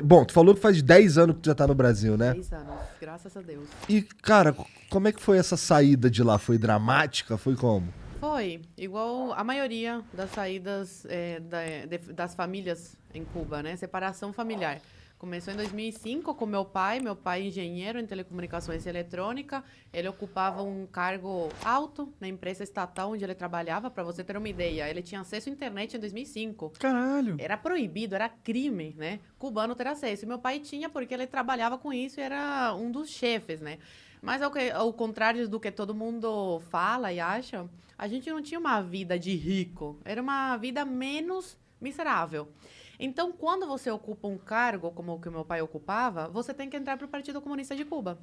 Bom, tu falou que faz 10 anos que tu já tá no Brasil, né? 10 anos, graças a Deus. E, cara, como é que foi essa saída de lá? Foi dramática? Foi como? Foi igual a maioria das saídas das famílias em Cuba, né? Separação familiar. Começou em 2005 com meu pai engenheiro em telecomunicações e eletrônica. Ele ocupava um cargo alto na empresa estatal onde ele trabalhava, para você ter uma ideia. Ele tinha acesso à internet em 2005. Caralho. Era proibido, era crime, né? Cubano ter acesso. E meu pai tinha porque ele trabalhava com isso e era um dos chefes, né? Mas ao contrário do que todo mundo fala e acha, a gente não tinha uma vida de rico. Era uma vida menos miserável. Então, quando você ocupa um cargo como o que meu pai ocupava, você tem que entrar para o Partido Comunista de Cuba.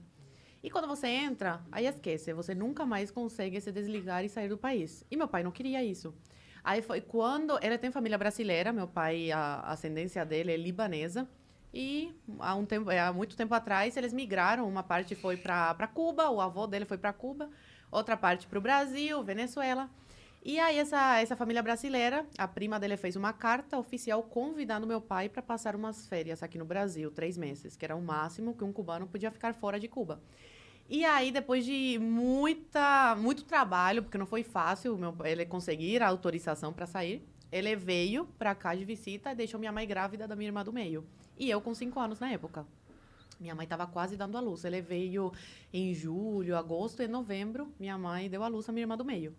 E quando você entra, aí esquece, você nunca mais consegue se desligar e sair do país. E meu pai não queria isso. Aí foi quando ele tem família brasileira, meu pai, a ascendência dele é libanesa. E há muito tempo atrás eles migraram, uma parte foi para Cuba, o avô dele foi para Cuba, outra parte para o Brasil, Venezuela. E aí essa família brasileira, a prima dele fez uma carta oficial convidando meu pai para passar umas férias aqui no Brasil, 3 meses, que era o máximo que um cubano podia ficar fora de Cuba. E aí, depois de muito trabalho, porque não foi fácil ele conseguir a autorização para sair, ele veio para cá de visita e deixou minha mãe grávida da minha irmã do meio. E eu com 5 anos na época. Minha mãe estava quase dando à luz. Ele veio em julho, agosto e novembro. Minha mãe deu à luz a minha irmã do meio.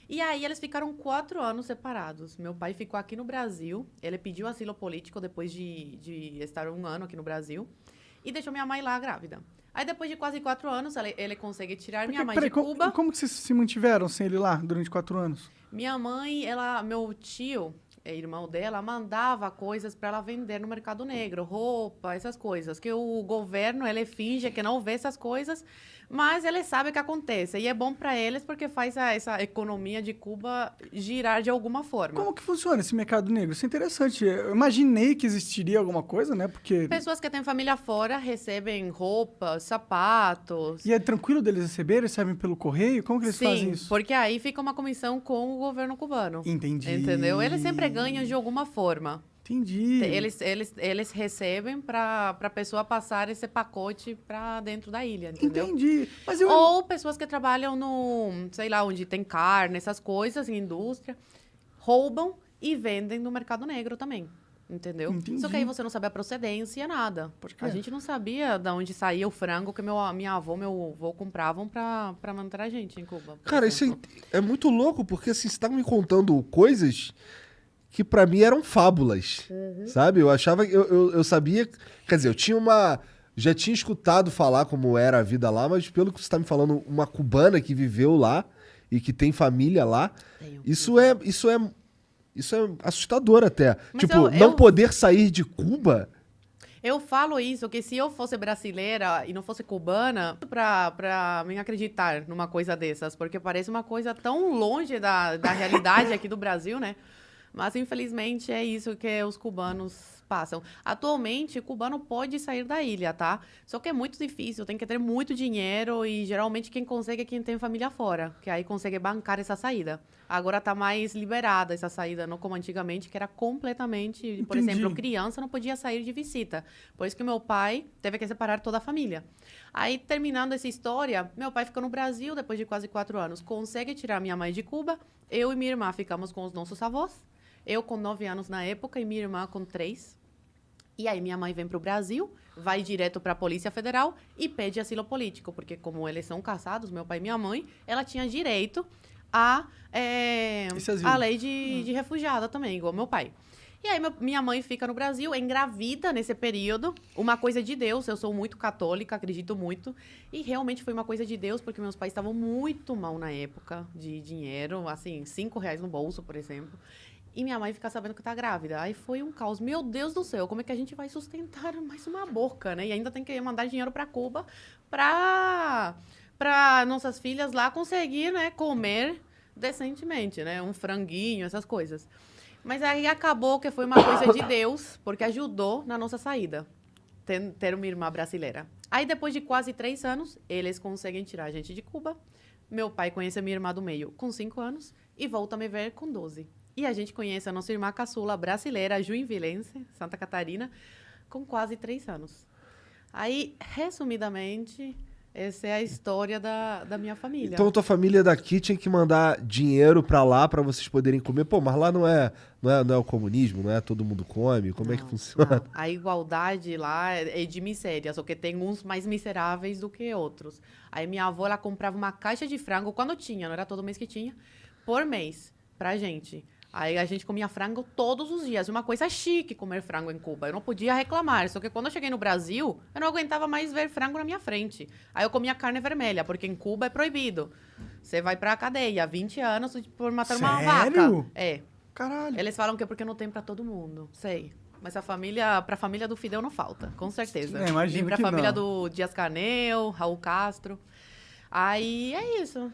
E aí eles ficaram 4 anos separados. Meu pai ficou aqui no Brasil. Ele pediu asilo político depois de estar um ano aqui no Brasil. E deixou minha mãe lá grávida. Aí depois de quase 4 anos, ele consegue tirar minha mãe de Cuba. Como que vocês se mantiveram sem ele lá durante 4 anos? Minha mãe, meu tio, irmão dela, mandava coisas para ela vender no mercado negro, roupa, essas coisas. Que o governo, ele finge que não vê essas coisas, mas ele sabe o que acontece. E é bom para eles porque faz essa economia de Cuba girar de alguma forma. Como que funciona esse mercado negro? Isso é interessante. Eu imaginei que existiria alguma coisa, né? Porque... Pessoas que têm família fora recebem roupas, sapatos. E é tranquilo deles receberem? Recebem pelo correio? Como que eles fazem isso? Sim, porque aí fica uma comissão com o governo cubano. Entendi. Entendeu? Eles sempre ganham de alguma forma. Entendi. Eles recebem para a pessoa passar esse pacote para dentro da ilha, entendeu? Entendi. Mas Ou pessoas que trabalham no, sei lá, onde tem carne, essas coisas, em indústria, roubam e vendem no mercado negro também. Entendeu? Entendi. Só que aí você não sabe a procedência, nada. A gente não sabia de onde saía o frango que minha avó, meu avô compravam para manter a gente em Cuba. Cara, isso é muito louco, porque assim, você tá me contando coisas que pra mim eram fábulas, sabe? Eu achava, eu sabia, quer dizer, já tinha escutado falar como era a vida lá, mas pelo que você tá me falando, uma cubana que viveu lá e que tem família lá, Tenho. isso é assustador até. Mas Tipo, não poder sair de Cuba. Eu falo isso, que se eu fosse brasileira e não fosse cubana, pra mim acreditar numa coisa dessas, porque parece uma coisa tão longe da realidade aqui do Brasil, né? Mas, infelizmente, é isso que os cubanos passam. Atualmente, o cubano pode sair da ilha, tá? Só que é muito difícil, tem que ter muito dinheiro e, geralmente, quem consegue é quem tem família fora, que aí consegue bancar essa saída. Agora tá mais liberada essa saída, não como antigamente, que era completamente... Por Entendi. exemplo, criança não podia sair de visita. Por isso que meu pai teve que separar toda a família. Aí, terminando essa história, meu pai ficou no Brasil depois de quase 4 anos. Consegue tirar minha mãe de Cuba. Eu e minha irmã ficamos com os nossos avós. Eu com 9 anos na época e minha irmã com 3. E aí minha mãe vem para o Brasil, vai direto para a Polícia Federal e pede asilo político, porque como eles são casados, meu pai e minha mãe, ela tinha direito Esse asilo. a lei de refugiada também, igual meu pai. E aí minha mãe fica no Brasil, engravida nesse período, uma coisa de Deus, eu sou muito católica, acredito muito, e realmente foi uma coisa de Deus, porque meus pais estavam muito mal na época de dinheiro, assim, R$ 5 no bolso, por exemplo. E minha mãe fica sabendo que tá grávida. Aí foi um caos. Meu Deus do céu, como é que a gente vai sustentar mais uma boca, né? E ainda tem que mandar dinheiro para Cuba para nossas filhas lá conseguir, né, comer decentemente, né? Um franguinho, essas coisas. Mas aí acabou que foi uma coisa de Deus, porque ajudou na nossa saída. Ter uma irmã brasileira. Aí depois de quase 3 anos, eles conseguem tirar a gente de Cuba. Meu pai conhece a minha irmã do meio com 5 anos e volta a me ver com 12. E a gente conhece a nossa irmã caçula brasileira, juinvilense, Santa Catarina, com quase 3 anos. Aí, resumidamente, essa é a história da minha família. Então tua família daqui tinha que mandar dinheiro pra lá pra vocês poderem comer. Pô, mas lá não é o comunismo, não é todo mundo come? Como é que funciona? Não. A igualdade lá é de miséria, só que tem uns mais miseráveis do que outros. Aí minha avó, ela comprava uma caixa de frango, quando tinha, não era todo mês que tinha, por mês, pra gente. Aí a gente comia frango todos os dias. Uma coisa chique comer frango em Cuba. Eu não podia reclamar. Só que quando eu cheguei no Brasil, eu não aguentava mais ver frango na minha frente. Aí eu comia carne vermelha, porque em Cuba é proibido. Você vai pra cadeia, 20 anos por matar uma vaca. Sério? É. Caralho. Eles falam que é porque não tem pra todo mundo. Sei. Mas pra família do Fidel não falta, com certeza. É, imagino Nem pra que família não. do Dias-Canel, Raul Castro. Aí é isso.